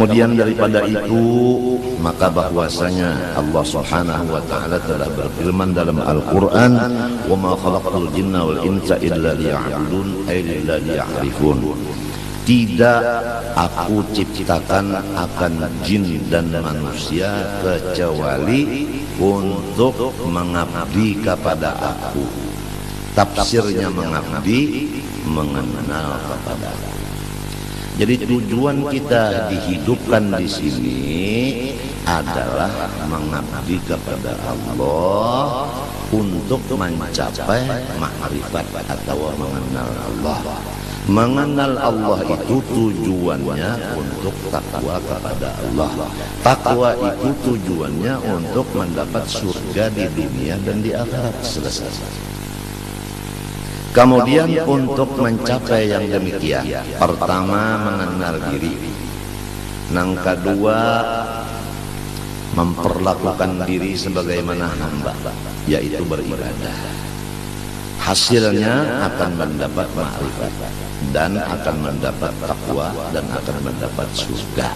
Kemudian daripada itu, maka bahwasanya Allah Subhanahu wa taala telah berfirman dalam Al-Qur'an, "Wa ma khalaqtul jinna wal insa illa liya'budun ay liya'rifun." Tidak aku ciptakan akan jin dan manusia kecuali untuk mengabdi kepada aku. Tafsirnya mengabdi, mengenal kepada aku. Jadi tujuan kita dihidupkan di sini adalah mengabdi kepada Allah untuk mencapai ma'rifat atau mengenal Allah. Mengenal Allah itu tujuannya untuk takwa kepada Allah. Takwa itu tujuannya untuk mendapat surga di dunia dan di akhirat. Selesai. Kemudian untuk mencapai yang demikian, pertama mengenal diri, yang kedua memperlakukan diri sebagaimana hamba, yaitu beribadah. Hasilnya akan mendapat ma'rifat dan akan mendapat takwa dan akan mendapat surga.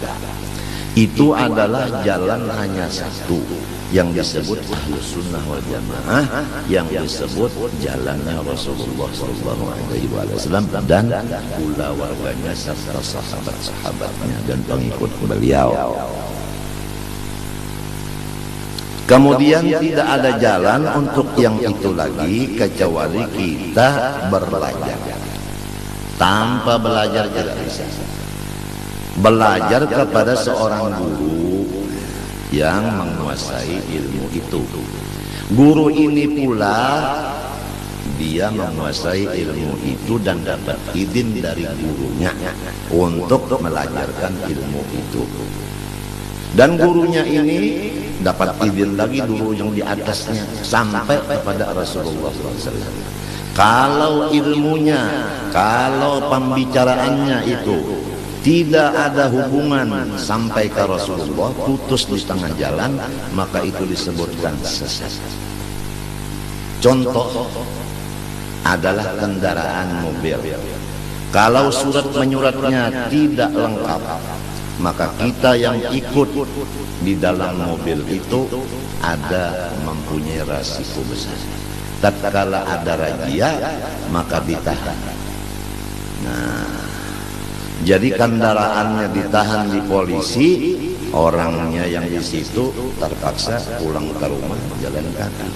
Itu adalah jalan hanya satu yang disebut Ahlus Sunnah wal Jamaah, yang disebut jalannya Rasulullah SAW dan pula warganya serta sahabat-sahabatnya dan pengikut beliau. Kemudian tidak ada jalan untuk yang itu lagi kecuali kita belajar. Tanpa belajar tidak bisa. Belajar kepada seorang guru yang menguasai ilmu itu. Guru ini pula dia menguasai ilmu itu dan dapat izin dari gurunya untuk mengajarkan ilmu itu. Dan gurunya ini dapat izin lagi guru yang di atasnya sampai kepada Rasulullah SAW. Kalau ilmunya, kalau pembicaraannya itu tidak ada hubungan sampai ke Rasulullah, putus di tengah jalan, maka itu disebutkan sesat. Contoh adalah kendaraan mobil. Kalau surat menyuratnya tidak lengkap, maka kita yang ikut di dalam mobil itu ada mempunyai resiko besar. Tatkala ada razia, maka ditahan. Nah, jadi kendaraannya ditahan di polisi, orangnya yang di situ terpaksa pulang ke rumah jalan kaki.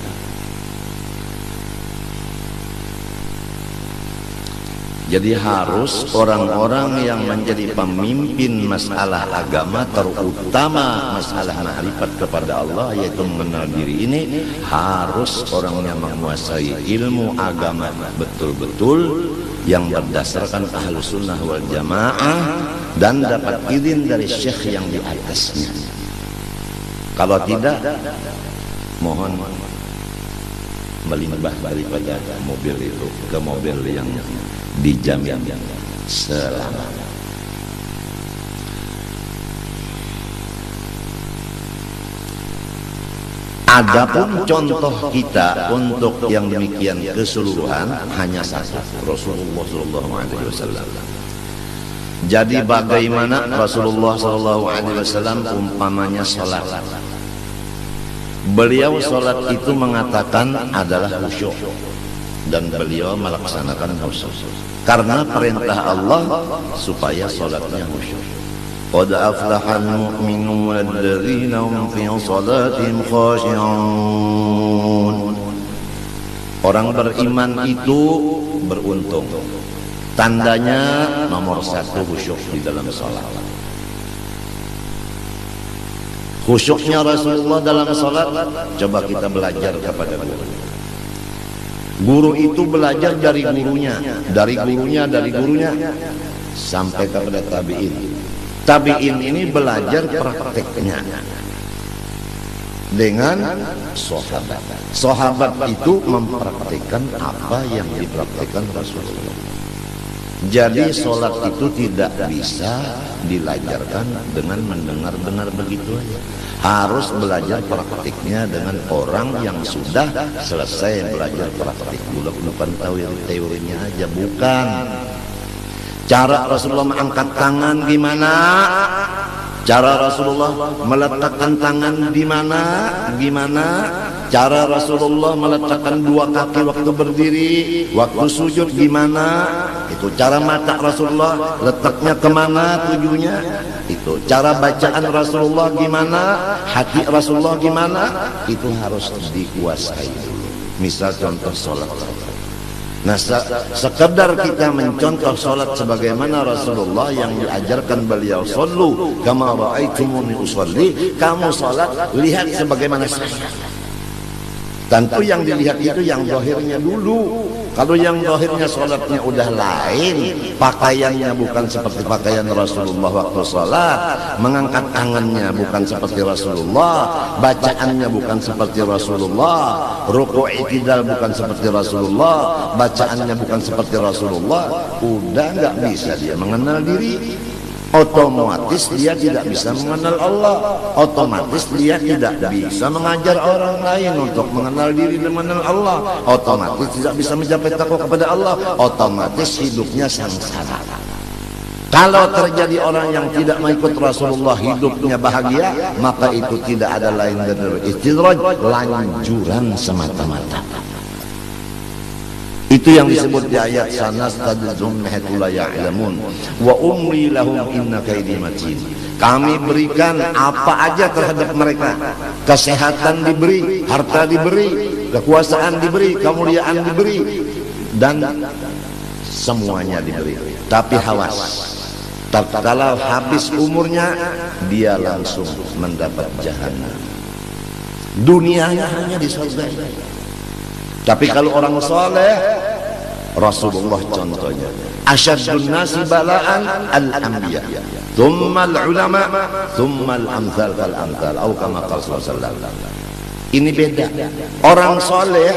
Jadi harus orang-orang yang menjadi pemimpin masalah agama, terutama masalah ma'rifat kepada Allah, yaitu mengenal diri ini, harus orang yang menguasai ilmu agama betul-betul, yang berdasarkan Ahlus Sunnah wal Jamaah dan dapat izin dari syekh yang di atasnya. Kalau tidak, mohon melimpah daripada mobil itu ke mobil yang dijamin selamat. Adapun contoh kita untuk yang demikian keseluruhan hanya satu, Rasulullah SAW. Jadi bagaimana Rasulullah SAW umpamanya sholat? Beliau sholat itu mengatakan adalah khusyuk, dan beliau melaksanakan khusyuk karena perintah Allah supaya sholatnya khusyuk. Qad aflahal mu'minun walladzina hum fi salatihim khashi'un. Orang beriman itu beruntung. Tandanya nomor satu khusyuk di dalam sholat. Khusyuknya Rasulullah dalam sholat, coba kita belajar kepada guru. Guru itu belajar dari gurunya, dari gurunya sampai kepada tabi'in. Tabi'in ini belajar prakteknya dengan sahabat. Sahabat itu mempraktikkan apa yang dipraktikkan Rasulullah. Jadi sholat itu tidak bisa dilajarkan dengan mendengar-dengar begitu aja. Harus belajar praktiknya dengan orang yang sudah selesai belajar praktik. Bukan teorinya aja, bukan. Cara Rasulullah mengangkat tangan gimana? Cara Rasulullah meletakkan tangan di mana? Gimana? Cara Rasulullah meletakkan dua kaki waktu berdiri, waktu sujud gimana? Itu cara mata Rasulullah letaknya kemana tujuannya? Itu cara bacaan Rasulullah gimana? Hati Rasulullah gimana? Itu harus dikuasai dulu. Misal contoh sholat. Nah, sekedar kita mencontoh sholat sebagaimana Rasulullah yang diajarkan beliau, sallu kama ra'aitumuni usolli, kamu sholat lihat sebagaimana saya. Tentu yang dilihat itu yang zahirnya dulu. Kalau yang zahirnya sholatnya udah lain, pakaiannya bukan seperti pakaian Rasulullah waktu sholat, mengangkat tangannya bukan seperti Rasulullah, bacaannya bukan seperti Rasulullah, ruku' i'tidal bukan seperti Rasulullah, bacaannya bukan seperti Rasulullah, udah nggak bisa dia mengenal diri. Otomatis dia tidak bisa mengenal Allah. Otomatis dia tidak bisa mengajar orang lain untuk mengenal diri dan mengenal Allah. Otomatis tidak bisa mencapai takwa kepada Allah. Otomatis hidupnya sangsara. Kalau terjadi orang yang tidak mengikut Rasulullah hidupnya bahagia, maka itu tidak ada lain dari istidraj, lanjuran semata-mata. Itu yang disebut di ayat sanastadrijuhum min haitsu la ya'lamun wa umli lahum inna kaidi matin. Kami berikan apa aja terhadap mereka. Kesehatan diberi, harta diberi, kekuasaan diberi, kemuliaan diberi, dan semuanya diberi. Tapi hawas. Tatkala habis umurnya, dia langsung mendapat jahanam. Dunianya hanya di surga. Tapi kalau orang soleh, Rasulullah contohnya, asyaddun nasi bala'an al-anbiya, thumma al-ulama, thumma al-amthal fal-amthal, atau kama qala sallallahu alaihi wasallam. Ini beda. Orang soleh,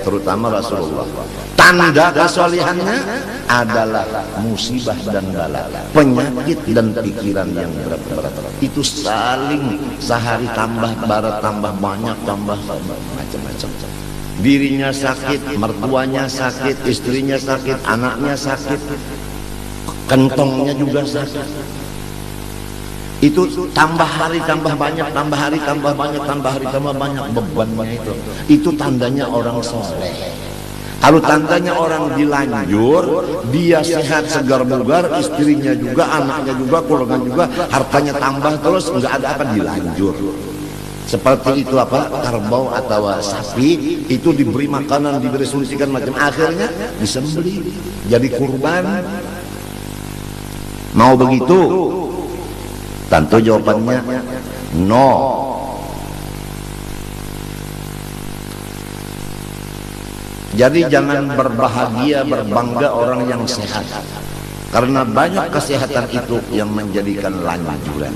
terutama Rasulullah, tanda kesolehannya adalah musibah dan bala, penyakit dan pikiran yang berat-berat. Itu saling sehari tambah barat, tambah banyak, tambah macam-macam. Dirinya sakit, mertuanya sakit, istrinya sakit, anaknya sakit, kentongnya juga sakit. Itu tambah hari tambah banyak, tambah hari tambah banyak, tambah hari tambah banyak bebannya itu. Itu tandanya orang soleh. Kalau tandanya orang dilanjur, dia sehat segar bugar, istrinya juga, anaknya juga, keluarga juga, hartanya tambah terus, nggak ada apa, dilanjur. Seperti itu apa, kerbau atau sapi itu diberi makanan, diberi suntikan macam, akhirnya disembelih jadi kurban. Mau begitu? Tentu jawabannya no. Jadi jangan berbahagia, berbangga orang yang sehat, karena banyak kesehatan itu yang menjadikan lanjuran.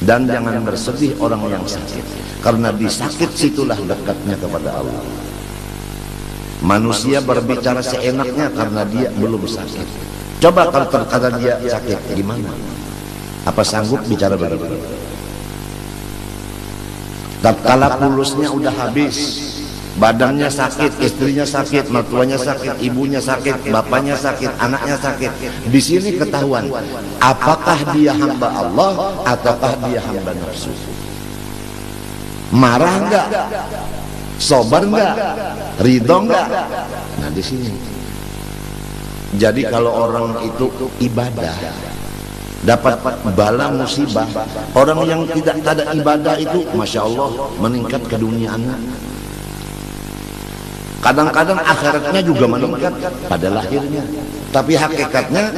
Dan jangan bersedih orang yang sakit, karena di sakit situlah dekatnya kepada Allah. Manusia berbicara seenaknya karena dia belum sakit. Coba kalau terkadang dia sakit, gimana? Apa sanggup bicara begitu? Tatkala pulusnya udah habis, badannya sakit, istrinya sakit, mertuanya sakit, ibunya sakit, bapaknya sakit, anaknya sakit. Di sini ketahuan apakah dia hamba Allah ataukah dia hamba nafsu. Marah enggak? Sabar enggak? Ridho enggak? Nah, di sini. Jadi kalau orang itu ibadah, dapat bala musibah, orang yang tidak ada ibadah itu, masya Allah, meningkat keduniaannya. Kadang-kadang akhiratnya juga meningkat pada lahirnya. Tapi hakikatnya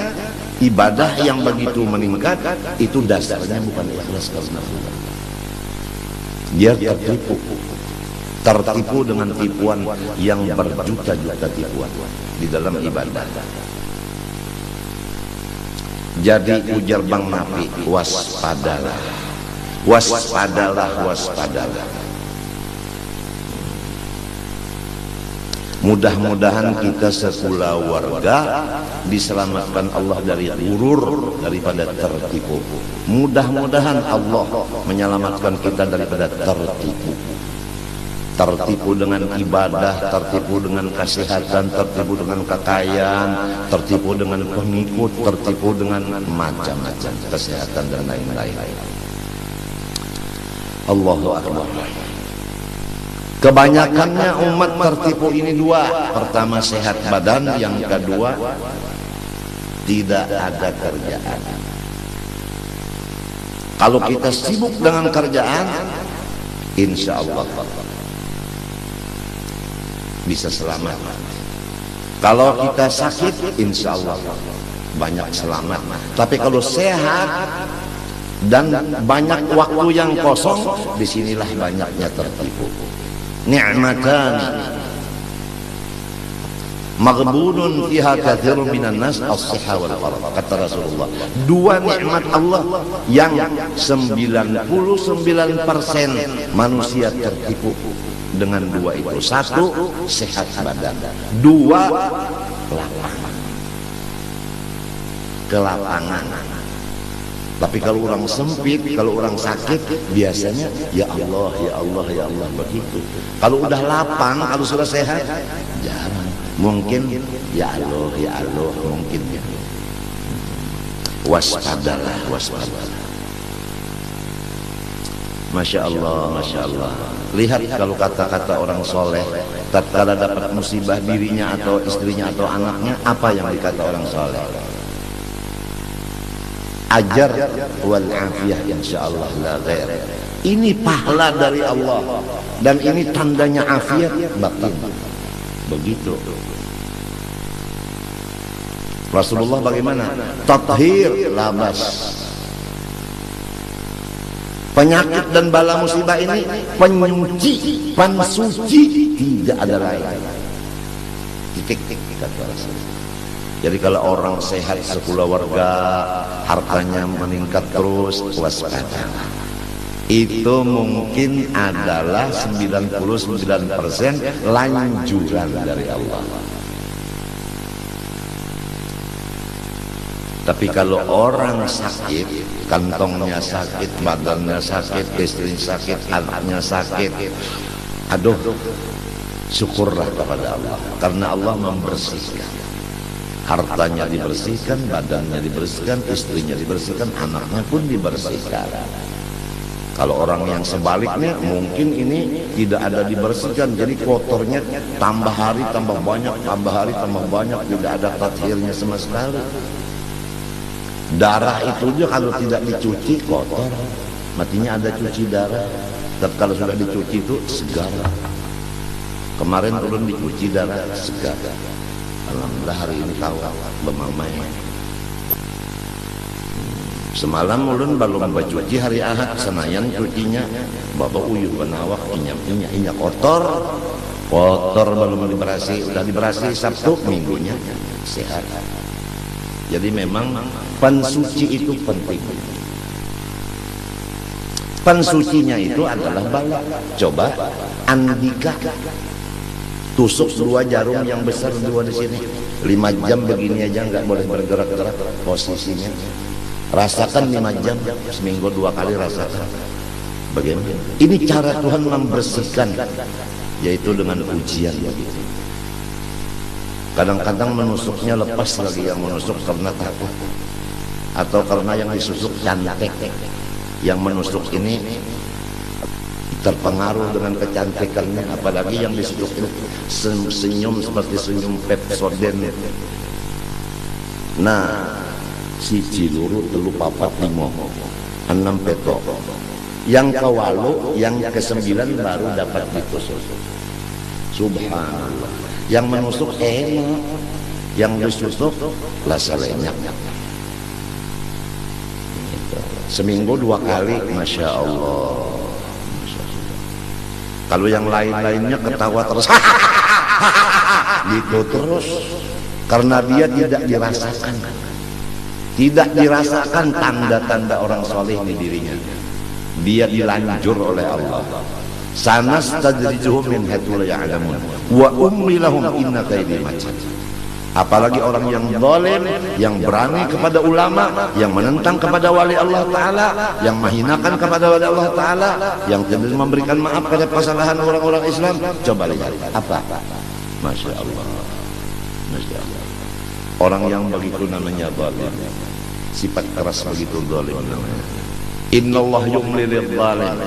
ibadah yang begitu meningkat itu dasarnya bukan ikhlas karena Allah. Dia tertipu dengan tipuan yang berjuta-juta tipuan di dalam ibadah. Jadi ujar Bang Nafi, waspadalah, waspadalah, waspadalah. Mudah-mudahan kita sekeluarga diselamatkan Allah dari gurur, daripada tertipu. Mudah-mudahan Allah menyelamatkan kita daripada tertipu. tertipu dengan ibadah, tertipu dengan kesehatan, tertipu dengan kekayaan, tertipu dengan pengikut, tertipu dengan macam-macam kesehatan dan lain-lain. Allahu Akbar. Kebanyakannya umat tertipu ini dua. Pertama sehat badan, yang kedua tidak ada kerjaan. Kalau kita sibuk dengan kerjaan, insya Allah bisa selamat. Kalau kita sakit, insya Allah banyak selamat. Tapi kalau sehat dan banyak waktu yang kosong, disinilah banyaknya tertipu. Ni'matan maghbunun fiha katsirun minan nas as-sihha wal faragh, kata Rasulullah. Dua nikmat Allah yang 99% manusia tertipu dengan dua itu. Satu, sehat badan. Dua, kelapangan. Tapi kalau orang sempit, kalau orang sakit, biasanya ya Allah, ya Allah, ya Allah, begitu. Kalau udah lapang, kalau sudah sehat, jarang. Mungkin ya Allah, ya Allah, mungkin ya. Waspadalah, waspadalah. Masya Allah, Masya Allah. Lihat kalau kata-kata orang soleh, tatkala dapat musibah dirinya atau istrinya atau anaknya, apa yang dikata orang soleh? Ajar wal afiyah insyaallah la ghair. Ini pahala dari Allah dan ini tandanya afiat batin. Begitu. Rasulullah bagaimana? Tathhir labas. Penyakit dan bala musibah ini penyuci, pensuci, tidak ada lain. Titik kata Rasulullah. Jadi kalau orang sehat sekeluarga, hartanya meningkat terus, waspada. Itu mungkin adalah 99% lanjuran dari Allah. Tapi kalau orang sakit, kantongnya sakit, badannya sakit, istrinya sakit, anaknya sakit, aduh, syukurlah kepada Allah, karena Allah membersihkan. Hartanya dibersihkan, badannya dibersihkan, istrinya dibersihkan, anaknya pun dibersihkan. Kalau orang yang sebaliknya, mungkin ini tidak ada dibersihkan, jadi kotornya tambah hari tambah banyak, tambah hari tambah banyak, tidak ada tathhirnya sama sekali. Darah itu juga kalau tidak dicuci kotor, matinya ada cuci darah. Tapi kalau sudah dicuci itu segar. Kemarin turun dicuci darah segar. Alhamdulillah hari ini tahu bemamai. Semalam ulun belum bacuci hari Ahad Senayan cucinya, bapak uyuh benawak inya kotor belum diberasi, udah diberasi Sabtu minggunya sehat. Jadi memang pensuci itu penting. Pensucinya itu adalah bala. Coba Andika tusuk 2 jarum yang besar, 2 di sini, 5 jam begini aja nggak boleh bergerak-gerak posisinya. Rasakan 5 jam, seminggu 2 kali rasakan. Bagaimana? Ini cara Tuhan membersihkan, yaitu dengan ujian begitu. Kadang-kadang menusuknya lepas lagi, yang menusuk karena takut atau karena yang disusuk cantik. Yang menusuk ini terpengaruh dengan kecantikannya, apalagi yang disusuk itu senyum seperti senyum Pepsodent. Nah, si ciluru telu papat limo 6 peto, yang kewalu yang ke-9 baru dapat ditusuk. Subhanallah. Yang menusuk enak, yang disusuk lasa lenyap. Seminggu 2 kali, Masya Allah. Kalau yang lain-lainnya ketawa terus gitu terus, karena dia tidak dirasakan tanda-tanda orang soleh di dirinya. Dia dilanjur oleh Allah. Sanastadrijuhum min haitsu la ya'lamun wa umli lahum inna kaidi matin. Apalagi orang yang zalim, yang berani kepada ulama, yang menentang kepada wali Allah Ta'ala, yang menghinakan kepada wali Allah Ta'ala, yang tidak memberikan maaf pada kesalahan orang-orang Islam. Coba lihat apa? Masya Allah, Masya Allah. Orang yang begitu namanya zalim, sifat keras begitu zalim namanya. Innallah yumli lidh-dhalim.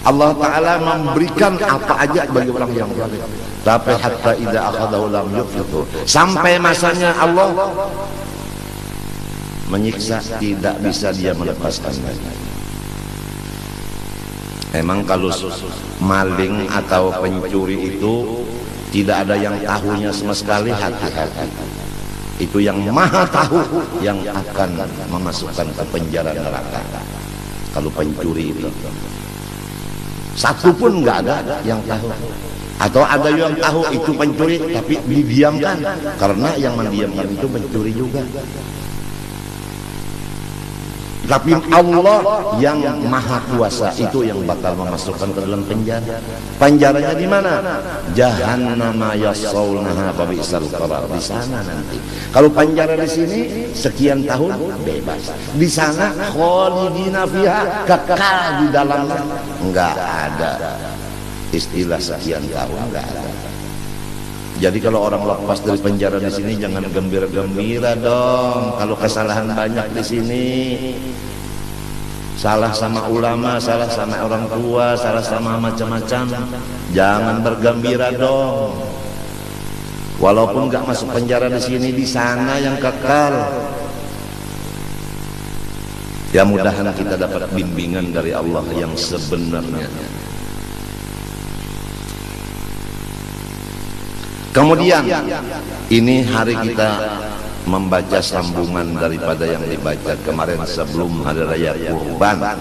Allah Ta'ala memberikan apa aja bagi orang yang zalim, tapi hatta idza akhadahu lam yuflitu, sampai masanya Allah menyiksa tidak bisa dia melepaskan lagi. Emang kalau maling atau pencuri itu tidak ada yang tahunya sama sekali, hati-hati. Itu yang maha tahu yang akan memasukkan ke penjara neraka. Kalau pencuri itu satu pun nggak ada yang tahu, atau ada yang tahu itu pencuri tapi didiamkan, karena yang mendiamkan itu pencuri juga. Tapi Allah yang maha kuasa itu yang bakal memasukkan ke dalam penjara. Penjaranya di mana? Jahannama yaslaunaha fabi'sal qarar. Di sana nanti. Kalau penjara di sini sekian tahun bebas, di sana khalidina fiha, kekal di dalamnya. Enggak ada istilah sekian tahun, enggak ada. Jadi kalau orang lepas dari penjara di sini jangan gembira-gembira dong. Kalau kesalahan banyak di sini, salah sama ulama, salah sama orang tua, salah sama macam-macam, jangan bergembira dong. Walaupun nggak masuk penjara di sini, di sana yang kekal. Ya mudahan kita dapat bimbingan dari Allah yang sebenarnya. Kemudian ini hari kita membaca sambungan daripada yang dibaca kemarin sebelum hari raya Kurban,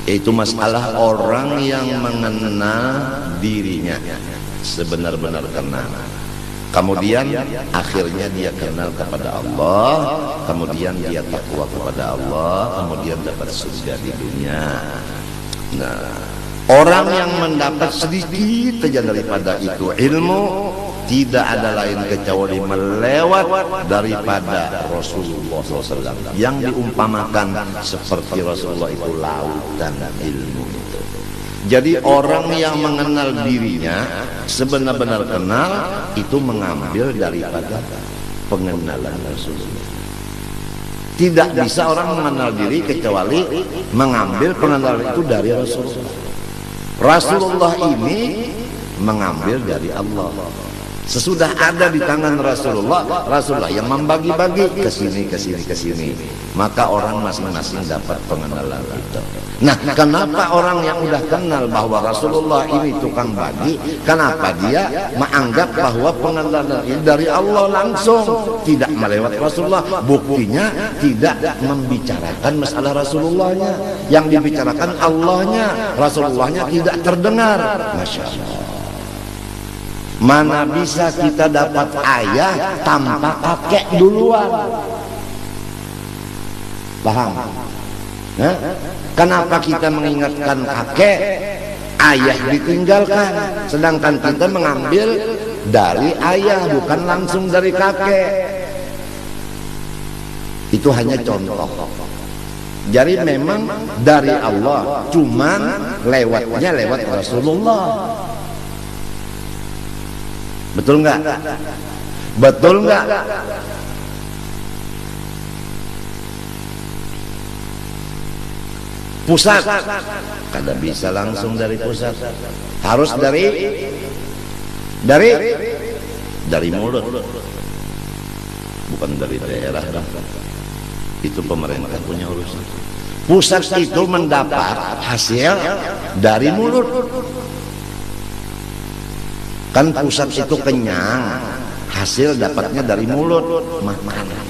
yaitu masalah orang yang mengenal dirinya sebenar-benar kenal, kemudian akhirnya dia kenal kepada Allah, kemudian dia takwa kepada Allah, kemudian dapat surga di dunia. Nah, orang yang mendapat sedikit saja daripada itu ilmu, tidak ada lain kecuali melewat daripada Rasulullah SAW yang diumpamakan seperti Rasulullah itu lautan ilmu itu. Jadi orang yang mengenal dirinya sebenar-benar kenal itu mengambil daripada pengenalan Rasulullah. Tidak bisa orang mengenal diri kecuali mengambil pengenalan itu dari Rasulullah. Rasulullah ini mengambil dari Allah. Sesudah ada di tangan Rasulullah, Rasulullah yang membagi-bagi ke sini, ke sini, ke sini. Maka orang masing-masing dapat pengenalan itu. Nah, kenapa orang yang udah kenal bahwa Rasulullah ini tukang bagi, kenapa dia menganggap bahwa pengenalan ini dari Allah langsung, tidak melewat Rasulullah? Buktinya tidak membicarakan masalah Rasulullahnya, yang dibicarakan Allahnya, Rasulullahnya tidak terdengar. Masya Allah. Mana bisa kita dapat ayah tanpa kakek duluan? Paham? Nah, kenapa kita mengingatkan kakek, ayah ditinggalkan, sedangkan kita mengambil dari ayah bukan langsung dari kakek? Itu hanya contoh. Jadi memang dari Allah, cuman lewatnya lewat Rasulullah. Betul nggak? Betul nggak? Pusat kada bisa langsung dari pusat, harus dari mulut, bukan dari daerah. Itu pemerintah punya urusan. Pusat itu mendapat hasil dari mulut. Kan pusat itu kenyang, hasil dapatnya dari mulut, makanan.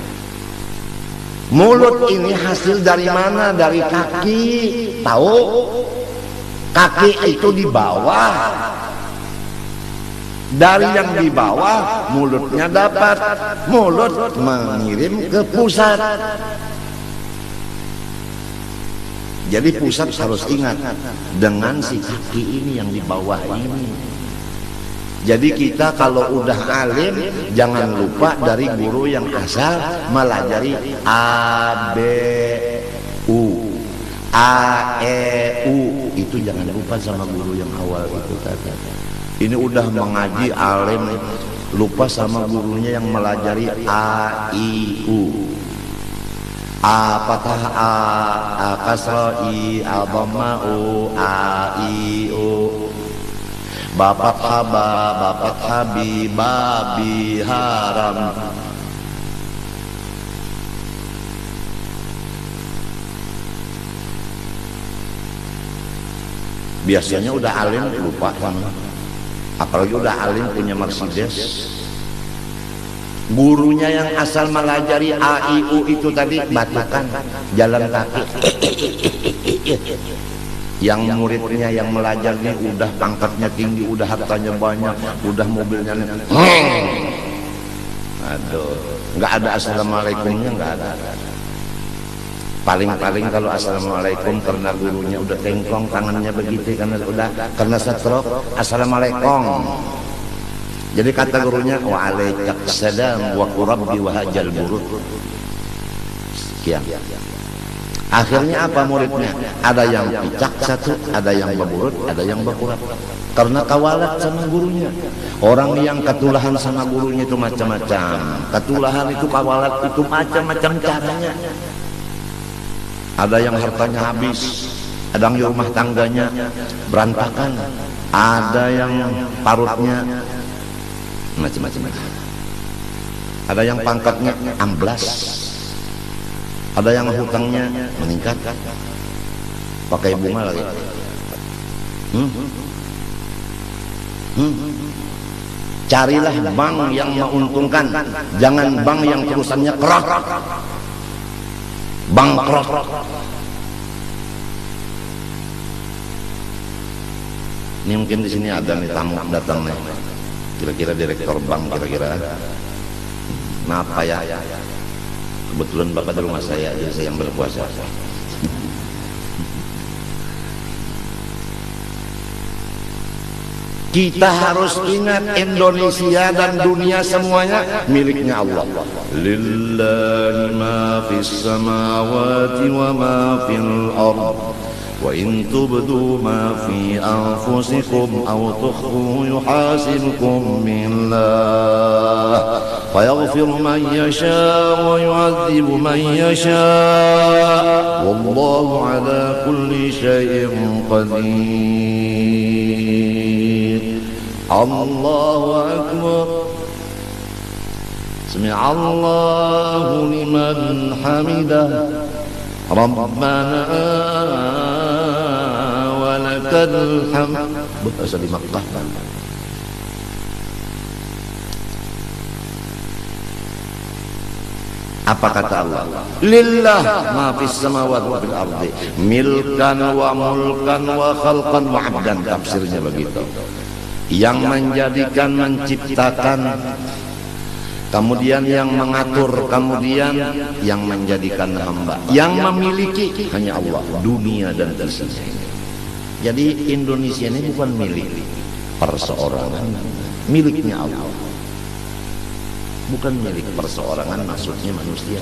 Mulut ini hasil dari mana? Dari kaki. Tahu? Kaki itu di bawah. Dari yang di bawah, mulutnya dapat. Mulut mengirim ke pusat. Jadi pusat harus ingat dengan si kaki ini yang di bawah ini. Jadi kita kalau udah alim jangan lupa dari guru yang asal melajari A, B, U, A, E, U. Itu jangan lupa sama guru yang awal itu tadi. Ini udah mengaji alim lupa sama gurunya yang melajari A, I, U. A patah A kasra I, A dhamma U, A, I, U. Bapak haba, bapak habi, babi haram. Biasanya udah alim lupa sama. Apalagi udah alim punya Mercedes. Gurunya yang asal melajari A, I, U itu tadi batukan, jalan kaki. Yang muridnya yang melajarnya udah pangkatnya tinggi, udah hartanya banyak, udah mobilnya aduh, nggak ada assalamualaikumnya, nggak ada. Paling-paling kalau assalamualaikum karena gurunya udah tengkong tangannya begitu, karena stroke, assalamualaikum. Jadi kata gurunya waalaikumsalam wa rabbi wa hajal burud. Sekian. Akhirnya apa muridnya? Ada yang picak satu, ada yang berburut, ada yang berkurap. Karena kawalat sama gurunya. Orang yang ketulahan sama gurunya itu macam-macam. Ketulahan itu, kawalat itu macam-macam caranya. Ada yang hartanya habis, ada yang rumah tangganya berantakan, ada yang parutnya macam-macam. Ada yang pangkatnya amblas. Ada yang hutangnya meningkat, pakai bunga lagi. Carilah bank yang menguntungkan, jangan bank yang perusahaannya kerok, bangkrut. Ini mungkin di sini ada nih tamu datang nih. Kira-kira direktur bank kira-kira. Kenapa ya? Kebetulan Bapak di rumah saya, jadi saya yang berpuasa. Kita harus ingat Indonesia dan dunia semuanya miliknya Allah. Lillahi ma fis samawati wa ma fil ardh. Wa in tubdu ma fi anfusikum aw tukhfuhu yuhasibkum billah fayaghfiru man yasha wa yu'adzibu man yasha wallahu ala kulli syai'in qadir. Allahu akbar. Sami'allahu liman hamidah. Rabbana walakal hamd. Bahasa di Makkah. Apa kata Allah? Lillah ma fis samawati wa fil ardi milkan wa mulkan wa khalqan wa abdan. Tafsirnya begitu. Yang menjadikan, menciptakan, kemudian yang mengatur, kemudian yang menjadikan hamba, yang memiliki hanya Allah, dunia dan isinya. Jadi Indonesia ini bukan milik perseorangan, miliknya Allah. Bukan milik perseorangan, maksudnya manusia.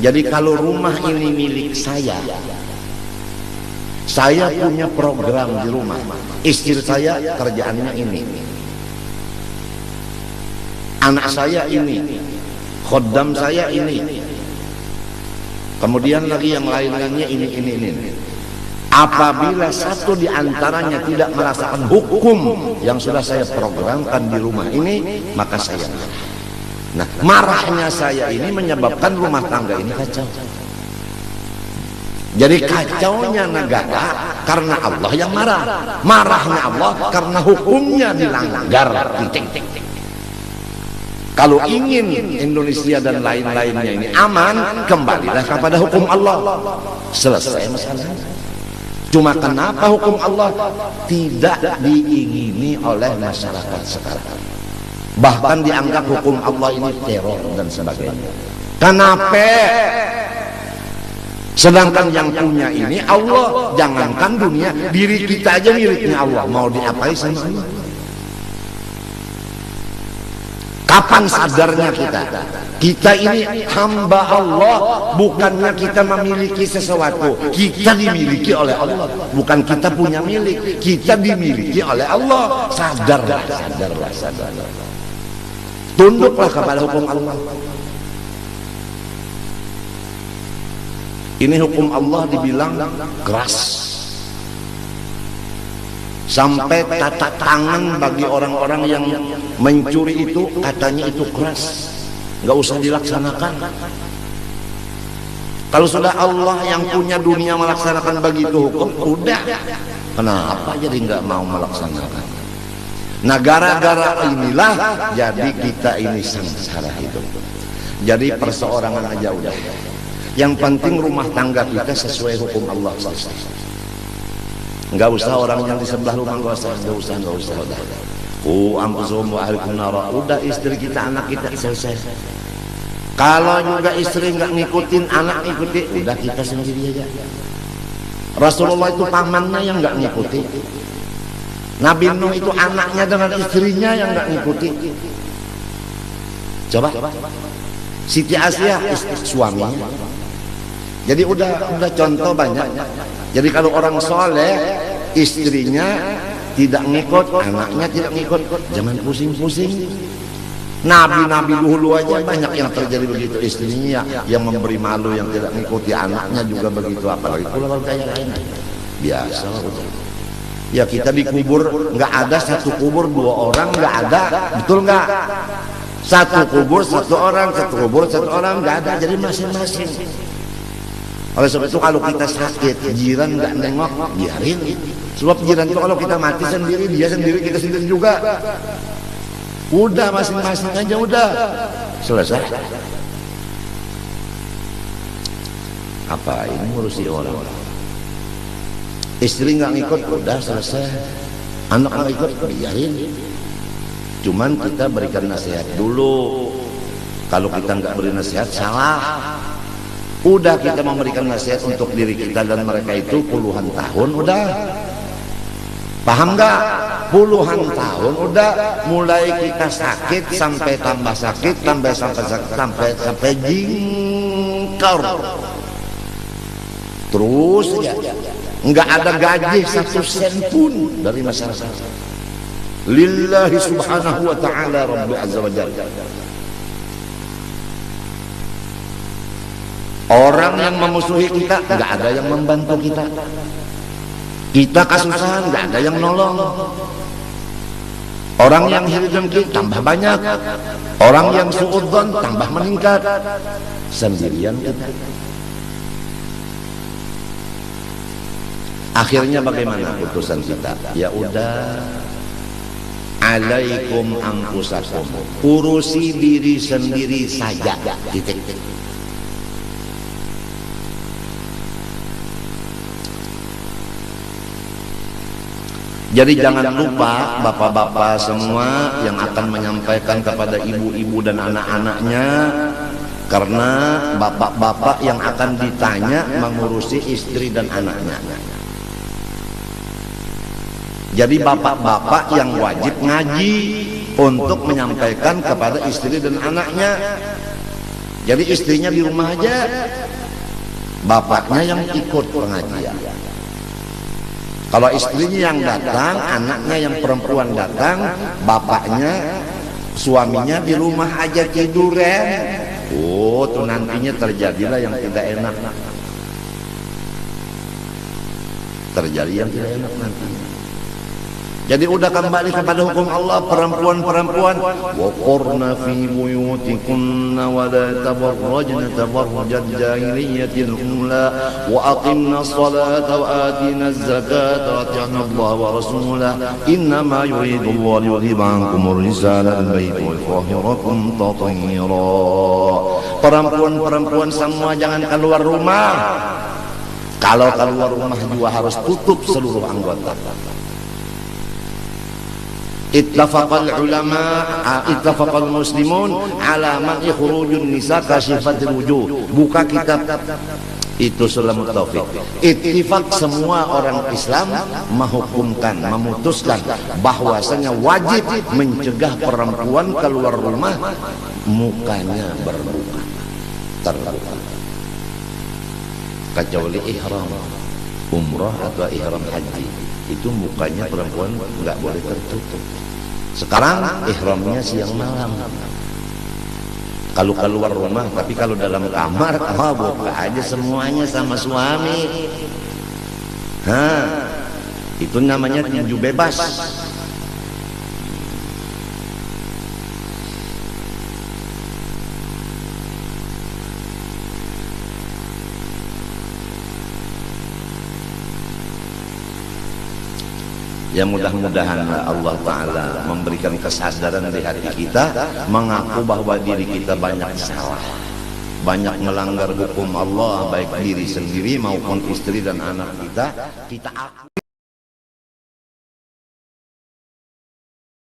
Jadi kalau rumah ini milik saya punya program di rumah. Istri saya kerjaannya ini, anak saya ini, khodam saya ini, kemudian lagi yang lain-lainnya ini. Apabila satu di antaranya tidak merasakan hukum yang sudah saya programkan di rumah ini, maka saya marah. Nah, marahnya saya ini menyebabkan rumah tangga ini kacau. Jadi kacaunya negara karena Allah yang marah, marahnya Allah karena hukumnya dilanggar. Titik. Kalau ingin Indonesia dan lain-lainnya ini aman, kembalilah kepada hukum Allah. Selesai masalah. Cuma kenapa hukum Allah tidak diingini oleh masyarakat sekarang? Bahkan dianggap hukum Allah ini teror dan sebagainya. Kenapa? Sedangkan yang punya ini Allah, jangankan dunia, diri kita aja miliknya Allah. Mau diapain sama Allah? Kapan sadarnya kita? Kita ini hamba Allah, bukannya kita memiliki sesuatu. Kita dimiliki oleh Allah, bukan kita punya milik. Kita dimiliki oleh Allah. Sadarlah, sadarlah, sadarlah. Tunduklah kepada hukum Allah. Ini hukum Allah dibilang keras. Sampai tata tangan bagi orang-orang yang mencuri itu katanya itu keras, nggak usah dilaksanakan. Kalau sudah Allah yang punya dunia melaksanakan begitu hukum, udah. Kenapa jadi nggak mau melaksanakan? Nah, gara-gara inilah jadi kita ini sengsara hidup. Jadi perseorangan aja udah. Yang penting rumah tangga kita sesuai hukum Allah selesai. Enggak usah orang yang di sebelah rumah, enggak usah. Udah. Anfusuhum wa ahlikum nara. Udah, istri kita, anak kita selesai. Kalau juga istri enggak ngikutin, anak ngikutin, udah kita sendiri aja. Rasulullah itu pamannya yang enggak ngikuti. Nabi Nuh itu anaknya dengan istrinya yang enggak ngikuti. Coba. Siti Asia suaminya. Jadi udah contoh banyak. Jadi kalau orang soleh, istrinya tidak ngikut, anaknya tidak ngikut, jangan pusing-pusing. Nabi-nabi dulu aja banyak yang terjadi begitu, istrinya yang memberi malu, yang tidak ngikuti, anaknya juga begitu. Apalagi kalau kayak lain, biasa udah. Ya kita dikubur, nggak ada satu kubur dua orang, nggak ada, betul nggak? Satu kubur satu orang, satu kubur satu orang, nggak ada. Jadi masing-masing. Oleh sebab itu kalau kita sakit, jiran nggak nengok, biarin. Sebab jiran itu kalau kita mati sendiri, dia sendiri, kita sendiri juga. Udah masing-masing aja, udah selesai. Apa ini ngurusi orang? Istri nggak ngikut, udah selesai. Anak nggak ikut, biarin. Cuman kita berikan nasihat dulu. Kalau kita nggak beri nasihat, salah. Udah kita memberikan nasihat untuk diri kita dan mereka itu puluhan tahun, udah. Paham nggak? Puluhan tahun udah, mulai kita sakit sampai tambah sakit, sampai jingkar. Terus ya, nggak ada gaji satu sen pun dari masyarakat. Lillahi subhanahu wa ta'ala Rabbi azza wa jalla. Orang yang memusuhi kita, nggak ada yang membantu kita. Kita kesusahan, nggak ada yang nolong. Orang yang hirdengki tambah banyak. Orang yang suudzon tambah meningkat. Sendirian kita. Akhirnya bagaimana putusan kita? Ya udah, alaikum anfusakum, urusi diri sendiri saja. Titik. Jadi jangan lupa bapak-bapak semua yang akan menyampaikan kepada ibu-ibu dan anak-anaknya, karena bapak-bapak yang akan ditanya mengurusi istri dan anaknya. Jadi bapak-bapak yang wajib ngaji untuk menyampaikan kepada istri dan anaknya. Jadi istrinya di rumah aja, bapaknya yang ikut pengajian. Kalau istrinya yang datang, anaknya yang perempuan datang, bapaknya, suaminya di rumah aja tiduran. Oh, tuh nantinya terjadilah yang tidak enak. Terjadi yang tidak enak nantinya. Jadi udah kembali kepada hukum Allah, perempuan-perempuan waqurna fi buyutikunna wa la tabarrajna tabarrujal jahiliyatil ula wa aqimna as-salata wa atina az-zakata wa ati'na Allah wa rasulahu innama yuridu Allah liyudhiba ankum ar-rijala al-bayti wa yutahhirakum tatheera. Perempuan-perempuan semua jangan keluar rumah. Kalau keluar rumah juga harus tutup seluruh anggota. Ittafaqal ulama, ittafaqal muslimun ala man ikhrujun nisa kashifatil wujuh. Buka kitab Itu sulamut taufik. Ittifaq semua orang Islam menghukumkan, memutuskan bahwasanya wajib mencegah perempuan keluar rumah mukanya berbuka, terbuka, kecuali ihram umrah atau ihram haji, itu mukanya perempuan nggak boleh tertutup. Sekarang ihramnya siang malam. Kalau keluar rumah, tapi kalau dalam kamar, buka aja semuanya sama suami. Itu namanya tinju bebas. Ya mudah-mudahan Allah Ta'ala memberikan kesadaran di hati kita, mengaku bahwa diri kita banyak salah, banyak melanggar hukum Allah, baik diri sendiri maupun istri dan anak kita. Kita